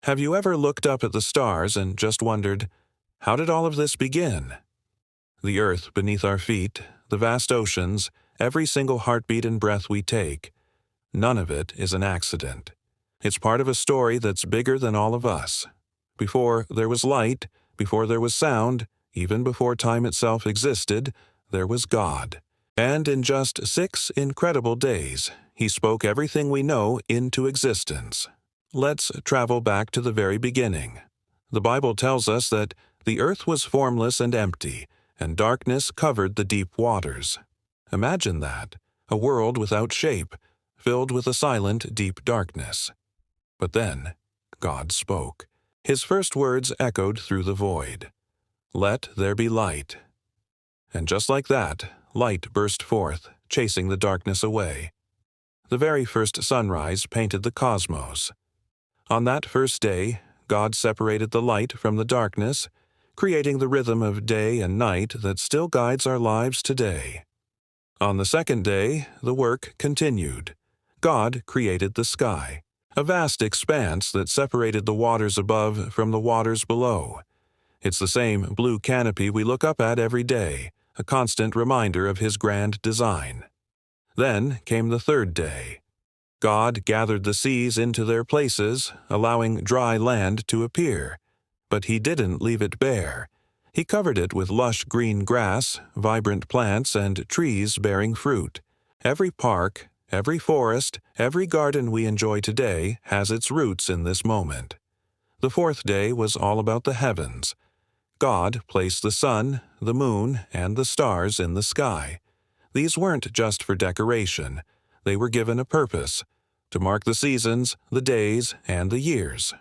Have you ever looked up at the stars and just wondered, how did all of this begin? The earth beneath our feet, the vast oceans, every single heartbeat and breath we take, none of it is an accident. It's part of a story that's bigger than all of us. Before there was light, before there was sound, even before time itself existed, there was God. And in just 6 incredible days, He spoke everything we know into existence. Let's travel back to the very beginning. The Bible tells us that the earth was formless and empty, and darkness covered the deep waters. Imagine that, a world without shape, filled with a silent, deep darkness. But then, God spoke. His first words echoed through the void. "Let there be light." And just like that, light burst forth, chasing the darkness away. The very first sunrise painted the cosmos. On that first day, God separated the light from the darkness, creating the rhythm of day and night that still guides our lives today. On the second day, the work continued. God created the sky, a vast expanse that separated the waters above from the waters below. It's the same blue canopy we look up at every day, a constant reminder of His grand design. Then came the third day. God gathered the seas into their places, allowing dry land to appear. But He didn't leave it bare. He covered it with lush green grass, vibrant plants, and trees bearing fruit. Every park, every forest, every garden we enjoy today has its roots in this moment. The fourth day was all about the heavens. God placed the sun, the moon, and the stars in the sky. These weren't just for decoration. They were given a purpose, to mark the seasons, the days, and the years.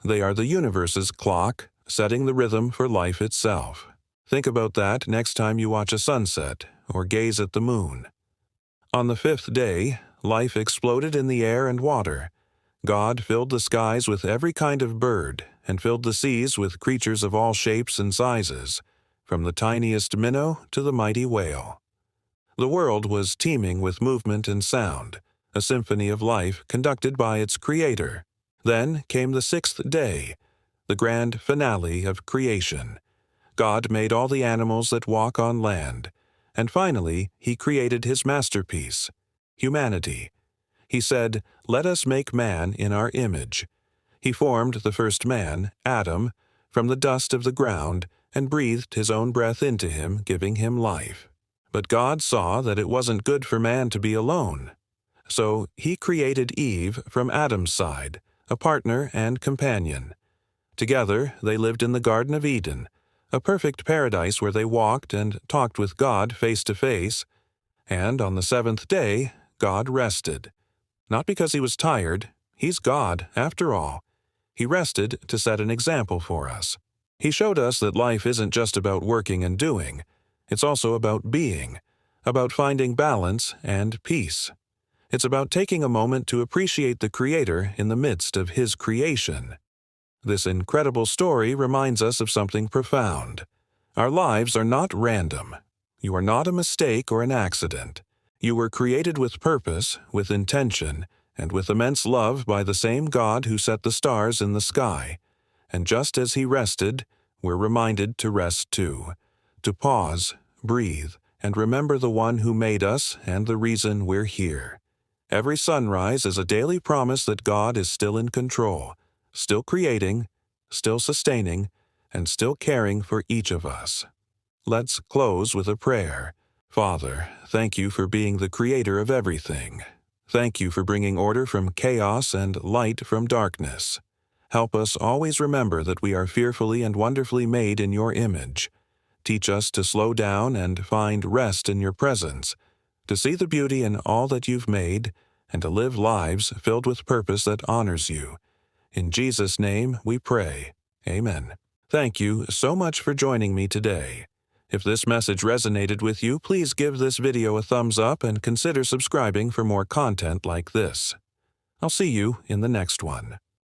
They are the universe's clock, setting the rhythm for life itself. Think about that next time you watch a sunset or gaze at the moon. On the fifth day, life exploded in the air and water. God filled the skies with every kind of bird and filled the seas with creatures of all shapes and sizes, from the tiniest minnow to the mighty whale. The world was teeming with movement and sound, a symphony of life conducted by its Creator. Then came the sixth day, the grand finale of creation. God made all the animals that walk on land, and finally He created His masterpiece, humanity. He said, "Let us make man in our image." He formed the first man, Adam, from the dust of the ground and breathed His own breath into him, giving him life. But God saw that it wasn't good for man to be alone. So He created Eve from Adam's side, a partner and companion. Together they lived in the Garden of Eden, a perfect paradise where they walked and talked with God face to face. And on the seventh day, God rested. Not because He was tired. He's God, after all. He rested to set an example for us. He showed us that life isn't just about working and doing. It's also about being, about finding balance and peace. It's about taking a moment to appreciate the Creator in the midst of His creation. This incredible story reminds us of something profound. Our lives are not random. You are not a mistake or an accident. You were created with purpose, with intention, and with immense love by the same God who set the stars in the sky. And just as He rested, we're reminded to rest too, to pause, breathe, and remember the One who made us and the reason we're here. Every sunrise is a daily promise that God is still in control, still creating, still sustaining, and still caring for each of us. Let's close with a prayer. Father, thank You for being the Creator of everything. Thank You for bringing order from chaos and light from darkness. Help us always remember that we are fearfully and wonderfully made in Your image. Teach us to slow down and find rest in Your presence, to see the beauty in all that You've made, and to live lives filled with purpose that honors You. In Jesus' name we pray. Amen. Thank you so much for joining me today. If this message resonated with you, please give this video a thumbs up and consider subscribing for more content like this. I'll see you in the next one.